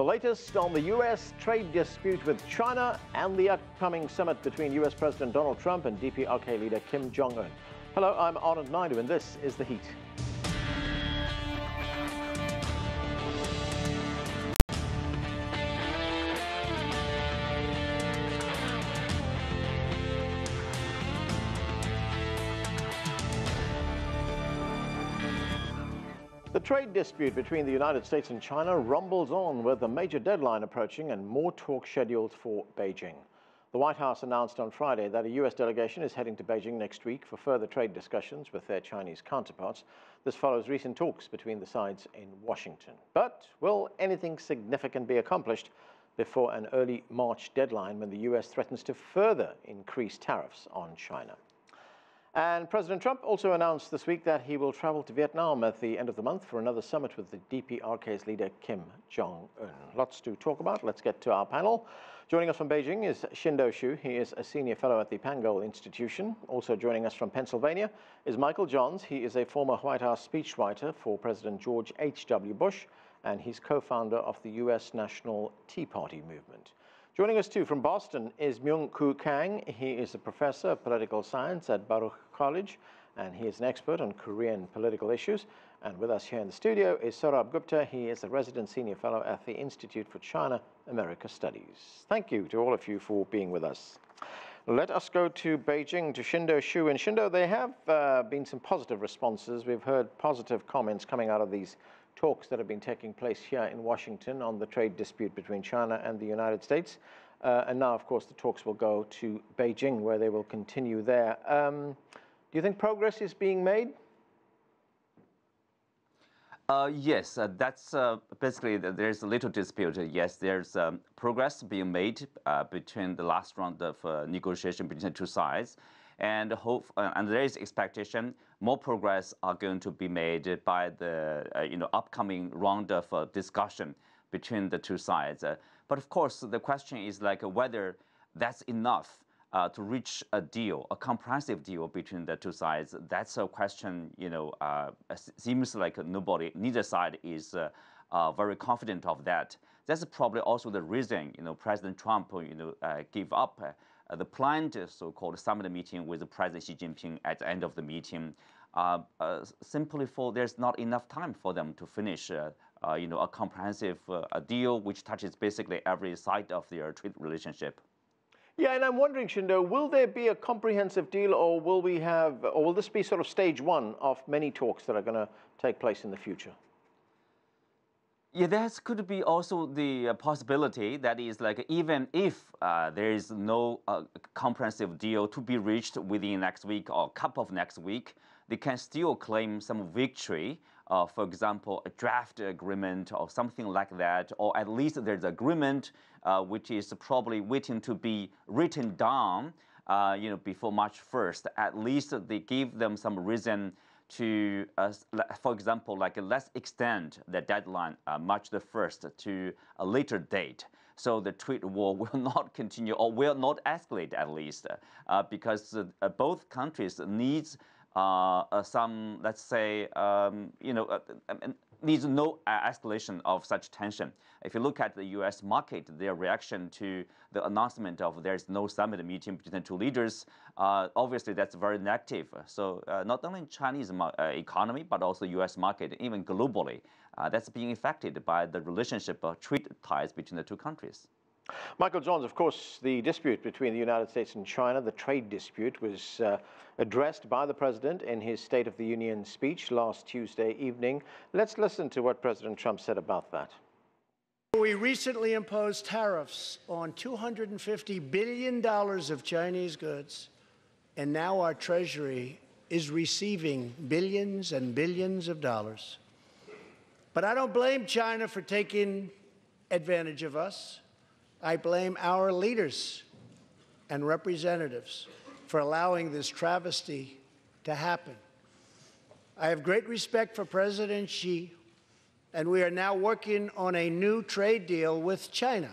The latest on the U.S. trade dispute with China and the upcoming summit between U.S. President Donald Trump and DPRK leader Kim Jong. Hello, I'm Anand Naidu, and this is The Heat. The trade dispute between the United States and China rumbles on with a major deadline approaching and more talk scheduled for Beijing. The White House announced on Friday that a U.S. delegation is heading to Beijing next week for further trade discussions with their Chinese counterparts. This follows recent talks between the sides in Washington. But will anything significant be accomplished before an early March deadline when the U.S. threatens to further increase tariffs on China? And President Trump also announced this week that he will travel to Vietnam at the end of the month for another summit with the DPRK's leader, Kim Jong. Lots to talk about. Let's get to our panel. Joining us from Beijing is Qinduo Xu. He is a senior fellow at the Pangoal Institution. Also joining us from Pennsylvania is Michael Johns. He is a former White House speechwriter for President George H.W. Bush, and he's co-founder of the U.S. National Tea Party movement. Joining us too from Boston is Myung-koo Kang. He is a professor of political science at Baruch College, and he is an expert on Korean political issues. And with us here in the studio is Sourabh Gupta. He is a resident senior fellow at the Institute for China-America Studies. Thank you to all of you for being with us. Let us go to Beijing, to Qinduo Xu. And Qinduo, there have been some positive responses. We've heard positive comments coming out of these talks that have been taking place here in Washington on the trade dispute between China and the United States. And now, of course, the talks will go to Beijing, where they will continue there. Do you think progress is being made? Yes, that's basically, there's a little dispute. Yes, there's progress being made between the last round of negotiation between the two sides. And there is expectation more progress are going to be made by the upcoming round of discussion between the two sides. But of course, the question is like whether that's enough to reach a deal, a comprehensive deal between the two sides. That's a question. Seems like neither side is very confident of that. That's probably also the reason President Trump gave up the planned so-called summit meeting with President Xi Jinping at the end of the meeting, simply for there's not enough time for them to finish a comprehensive deal which touches basically every side of their trade relationship. Yeah, and I'm wondering, Qinduo, will there be a comprehensive deal, or will this be sort of stage one of many talks that are going to take place in the future? Yeah, that could be also the possibility. That is, like, even if there is no comprehensive deal to be reached within next week or couple of next week, they can still claim some victory. For example, a draft agreement or something like that, or at least there's agreement which is probably waiting to be written down, before March 1st. At least they give them some reason to, for example, like let's extend the deadline March the 1st to a later date. So the trade war will not continue or will not escalate, at least, because both countries needs some, let's say, needs no escalation of such tension. If you look at the U.S. market, their reaction to the announcement of there's no summit meeting between the two leaders, obviously that's very negative. So not only in Chinese economy, but also U.S. market, even globally, that's being affected by the relationship of trade ties between the two countries. Michael Johns, of course, the dispute between the United States and China, the trade dispute, was addressed by the President in his State of the Union speech last Tuesday evening. Let's listen to what President Trump said about that. We recently imposed tariffs on $250 billion of Chinese goods, and now our Treasury is receiving billions and billions of dollars. But I don't blame China for taking advantage of us. I blame our leaders and representatives for allowing this travesty to happen. I have great respect for President Xi, and we are now working on a new trade deal with China.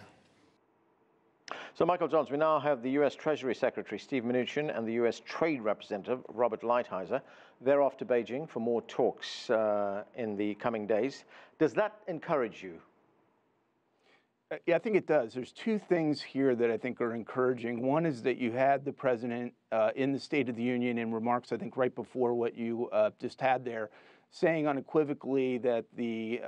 So, Michael Johns, we now have the U.S. Treasury Secretary Steve Mnuchin and the U.S. Trade Representative Robert Lighthizer. They're off to Beijing for more talks in the coming days. Does that encourage you? Yeah, I think it does. There's two things here that I think are encouraging. One is that you had the president in the State of the Union in remarks, I think, right before what you just had there, saying unequivocally that the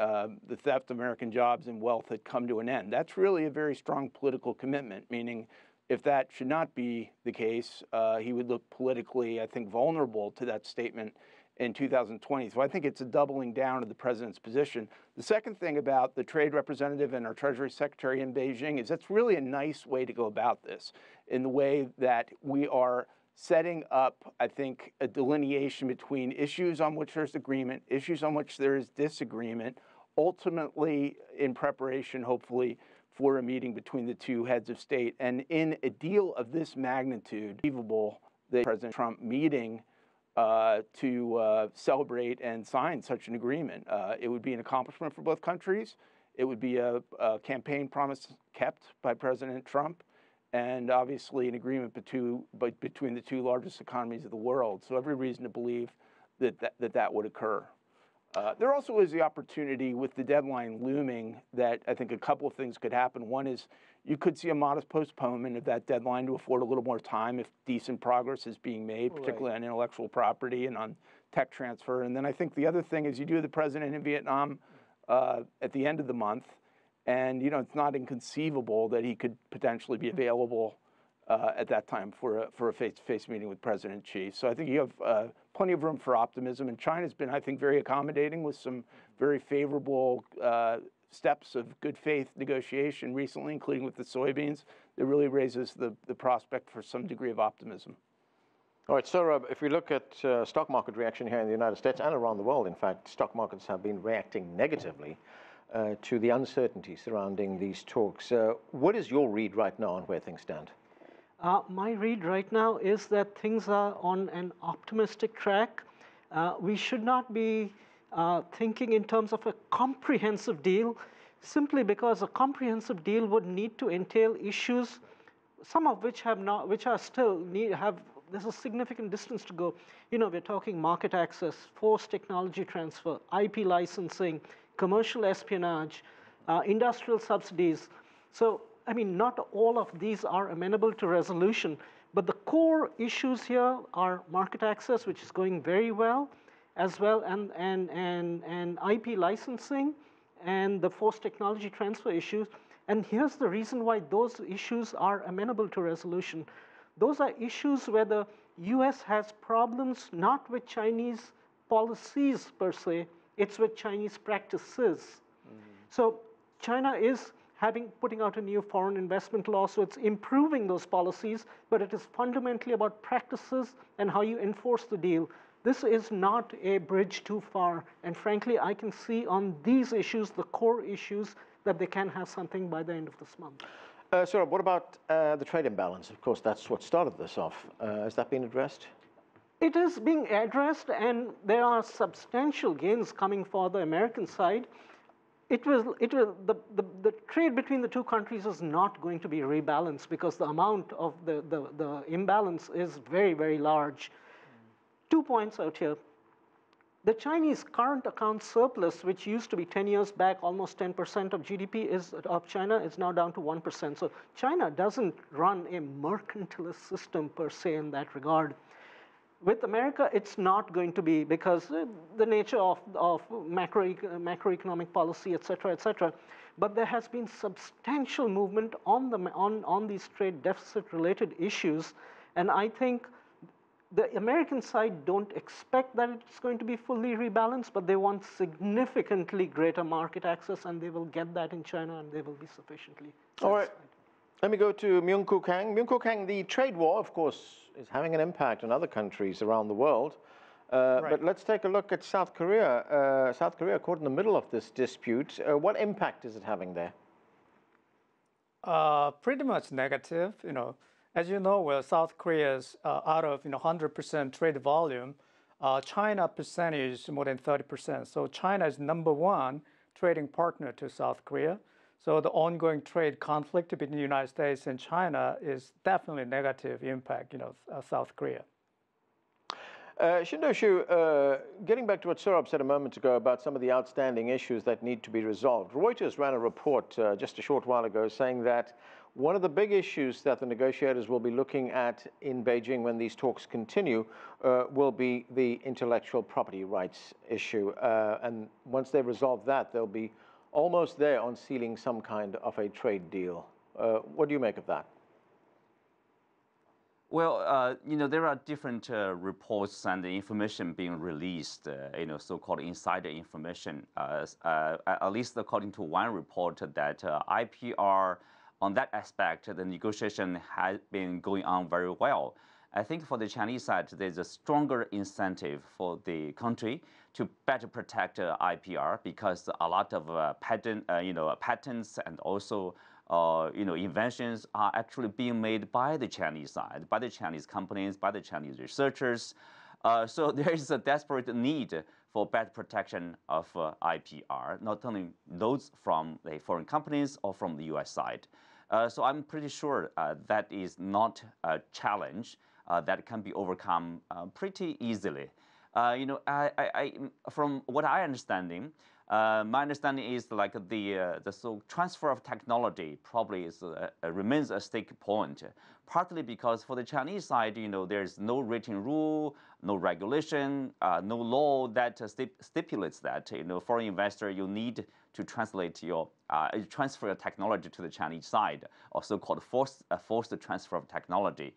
theft of American jobs and wealth had come to an end. That's really a very strong political commitment, meaning if that should not be the case, he would look politically, I think, vulnerable to that statement in 2020. So I think it's a doubling down of the president's position. The second thing about the trade representative and our Treasury Secretary in Beijing is that's really a nice way to go about this, in the way that we are setting up, I think, a delineation between issues on which there's agreement, issues on which there is disagreement, ultimately in preparation, hopefully, for a meeting between the two heads of state. And in a deal of this magnitude, achievable that President Trump meeting to celebrate and sign such an agreement. It would be an accomplishment for both countries. It would be a campaign promise kept by President Trump, and obviously an agreement between the two largest economies of the world. So every reason to believe that would occur. There also is the opportunity with the deadline looming that I think a couple of things could happen. One is you could see a modest postponement of that deadline to afford a little more time if decent progress is being made, particularly on intellectual property and on tech transfer. And then I think the other thing is you do have the president in Vietnam at the end of the month, and it's not inconceivable that he could potentially be available at that time for a face-to-face meeting with President Xi. So I think you have plenty of room for optimism, and China's been, I think, very accommodating with some very favorable steps of good faith negotiation recently, including with the soybeans. That really raises the prospect for some degree of optimism. All right, so if we look at stock market reaction here in the United States and around the world, in fact, stock markets have been reacting negatively to the uncertainty surrounding these talks. What is your read right now on where things stand? My read right now is that things are on an optimistic track. We should not be thinking in terms of a comprehensive deal, simply because a comprehensive deal would need to entail issues, some of which are still there's a significant distance to go. We're talking market access, forced technology transfer, IP licensing, commercial espionage, industrial subsidies. So, I mean, not all of these are amenable to resolution, but the core issues here are market access, which is going very well, as well, and IP licensing and the forced technology transfer issues. And here's the reason why those issues are amenable to resolution. Those are issues where the US has problems not with Chinese policies per se, it's with Chinese practices. So China is putting out a new foreign investment law, so it's improving those policies, but it is fundamentally about practices and how you enforce the deal. This is not a bridge too far, and frankly, I can see on these issues, the core issues, that they can have something by the end of this month. Sourabh, what about the trade imbalance? Of course, that's what started this off. Has that been addressed? It is being addressed, and there are substantial gains coming for the American side. The trade between the two countries is not going to be rebalanced because the amount of the imbalance is very, very large. 2 points out here. The Chinese current account surplus, which used to be 10 years back, almost 10% of GDP of China, is now down to 1%. So China doesn't run a mercantilist system per se in that regard. With America, it's not going to be because the nature of macroeconomic policy, et cetera, but there has been substantial movement on these trade deficit-related issues, and I think the American side don't expect that it's going to be fully rebalanced, but they want significantly greater market access, and they will get that in China, and they will be sufficiently satisfied. All right. Let me go to Myung-koo Kang. Myung-koo Kang, the trade war, of course, is having an impact on other countries around the world. Right. But let's take a look at South Korea. South Korea caught in the middle of this dispute. What impact is it having there? Pretty much negative. As you know, well, South Korea's out of 100% trade volume, China percentage is more than 30%. So China is #1 trading partner to South Korea. So the ongoing trade conflict between the United States and China is definitely a negative impact, South Korea. Qinduo Xu, getting back to what Sourabh said a moment ago about some of the outstanding issues that need to be resolved, Reuters ran a report just a short while ago saying that one of the big issues that the negotiators will be looking at in Beijing when these talks continue will be the intellectual property rights issue. And once they resolve that, they'll be almost there on sealing some kind of a trade deal. What do you make of that? Well, there are different reports and information being released, so-called insider information. At least according to one report that IPR, on that aspect, the negotiation has been going on very well. I think for the Chinese side, there's a stronger incentive for the country to better protect IPR because a lot of patents and also inventions are actually being made by the Chinese side, by the Chinese companies, by the Chinese researchers. So there is a desperate need for better protection of IPR, not only those from the foreign companies or from the US side. So I'm pretty sure that is not a challenge that can be overcome pretty easily. From what I understanding, my understanding is like the transfer of technology probably is, remains a stake point, partly because for the Chinese side, there's no written rule, no regulation, no law that stipulates that, foreign investor, you need to translate your, transfer your technology to the Chinese side, or so-called forced transfer of technology.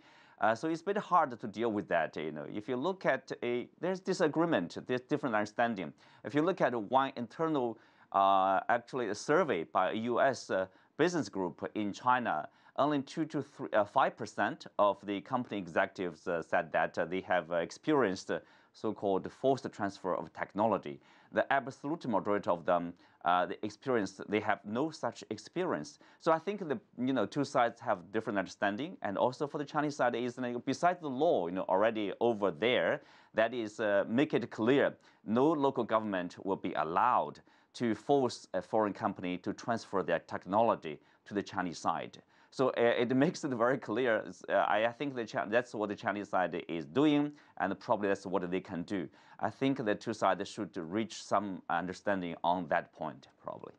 So it's a bit hard to deal with that. If you look at there's disagreement, there's different understanding. If you look at one internal, actually a survey by a U.S. Business group in China, only 2 to 5% of the company executives said that they have experienced so-called forced transfer of technology. The absolute majority of them, they have no such experience. So I think the two sides have different understanding, and also for the Chinese side is besides the law, already over there, that is make it clear no local government will be allowed to force a foreign company to transfer their technology to the Chinese side. So it makes it very clear. I think that's what the Chinese side is doing, and probably that's what they can do. I think the two sides should reach some understanding on that point, probably.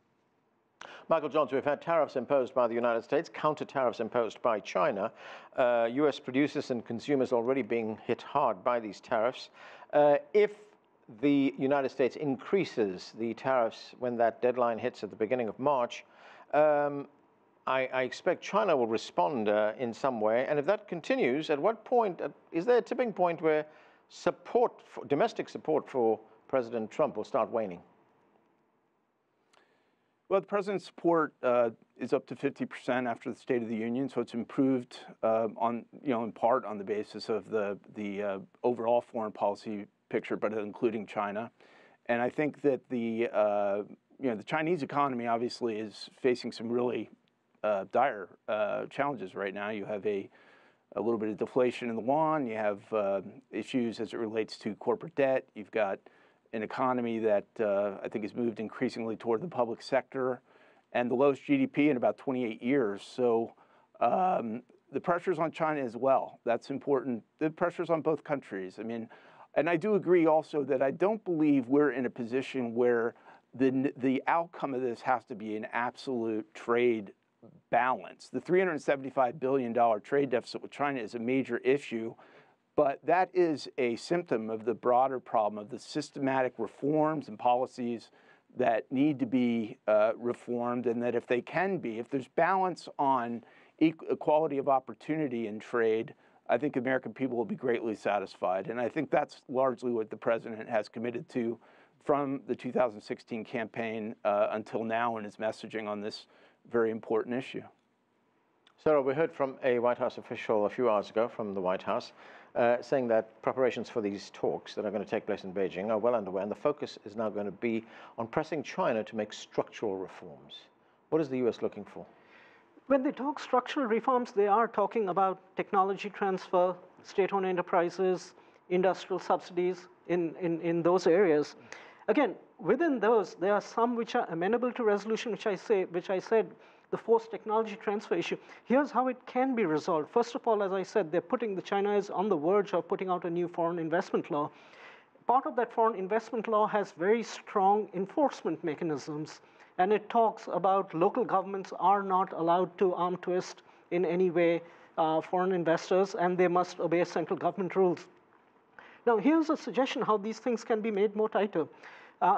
Michael Johnson, we've had tariffs imposed by the United States, counter tariffs imposed by China. U.S. producers and consumers already being hit hard by these tariffs. If the United States increases the tariffs when that deadline hits at the beginning of March, I expect China will respond in some way. And if that continues, at what point, is there a tipping point where domestic support for President Trump will start waning? Well, the president's support is up to 50% after the State of the Union, so it's improved in part on the basis of the overall foreign policy picture, but including China. And I think that the Chinese economy obviously is facing some really dire challenges right now. You have a little bit of deflation in the yuan. You have issues as it relates to corporate debt. You've got an economy that I think has moved increasingly toward the public sector, and the lowest GDP in about 28 years. So the pressure's on China as well. That's important. The pressure's on both countries. I mean, and I do agree also that I don't believe we're in a position where the outcome of this has to be an absolute trade balance. The $375 billion trade deficit with China is a major issue, but that is a symptom of the broader problem of the systematic reforms and policies that need to be reformed, and that if there's balance on equality of opportunity in trade, I think American people will be greatly satisfied. And I think that's largely what the president has committed to from the 2016 campaign until now in his messaging on this very important issue. Sarah, we heard from a White House official a few hours ago from the White House saying that preparations for these talks that are going to take place in Beijing are well underway, and the focus is now going to be on pressing China to make structural reforms. What is the U.S. looking for? When they talk structural reforms, they are talking about technology transfer, state-owned enterprises, industrial subsidies in those areas. Again, within those, there are some which are amenable to resolution, which I said the forced technology transfer issue. Here's how it can be resolved. First of all, as I said, China is on the verge of putting out a new foreign investment law. Part of that foreign investment law has very strong enforcement mechanisms, and it talks about local governments are not allowed to arm twist in any way foreign investors, and they must obey central government rules. Now, here's a suggestion how these things can be made more tighter.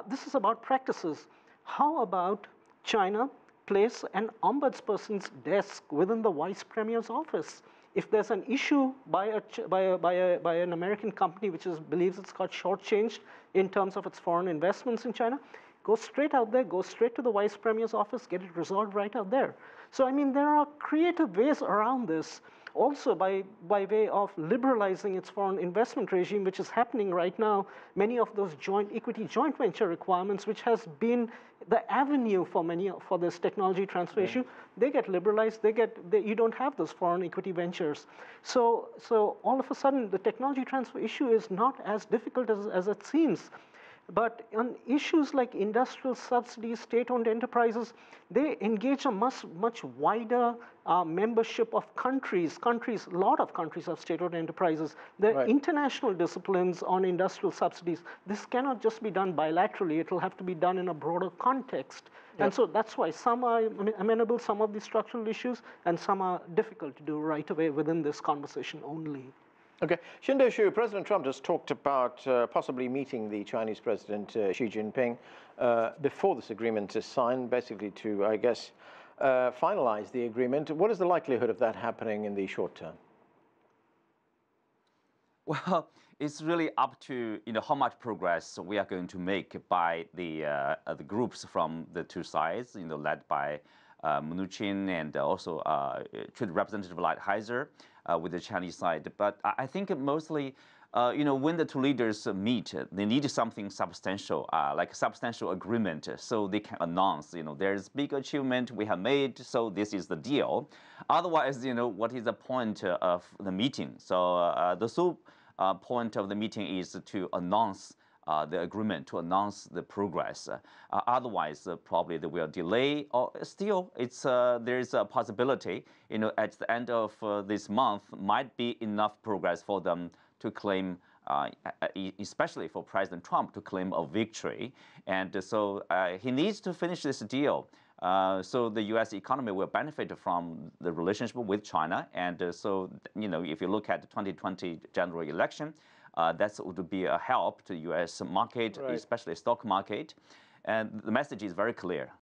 This is about practices. How about China place an ombudsperson's desk within the vice premier's office? If there's an issue by an American company which believes it's got shortchanged in terms of its foreign investments in China, go straight out there, go straight to the vice premier's office, get it resolved right out there. So, I mean, there are creative ways around this. Also, by way of liberalizing its foreign investment regime, which is happening right now, many of those equity joint venture requirements, which has been the avenue for this technology transfer issue, they get liberalized. You don't have those foreign equity ventures. So all of a sudden, the technology transfer issue is not as difficult as it seems. But on issues like industrial subsidies, state-owned enterprises, they engage a much wider membership of countries. A lot of countries have state-owned enterprises. There are international disciplines on industrial subsidies. This cannot just be done bilaterally. It will have to be done in a broader context. Yep. And so that's why some are amenable, some of these structural issues, and some are difficult to do right away within this conversation only. Okay. Qinduo Xu, President Trump just talked about possibly meeting the Chinese President Xi Jinping before this agreement is signed, basically to, I guess, finalize the agreement. What is the likelihood of that happening in the short term? Well, it's really up to how much progress we are going to make by the groups from the two sides, led by Mnuchin and also Trade Representative Lighthizer with the Chinese side. But I think mostly, when the two leaders meet, they need something substantial, like a substantial agreement, so they can announce, there's big achievement we have made, so this is the deal. Otherwise, what is the point of the meeting? So the sole point of the meeting is to announce the agreement, to announce the progress. Otherwise, probably they will delay, or still there is a possibility, at the end of this month might be enough progress for them to claim, especially for President Trump to claim a victory. And so he needs to finish this deal. So the U.S. economy will benefit from the relationship with China. And so, if you look at the 2020 general election, that would be a help to U.S. market, especially stock market. And the message is very clear.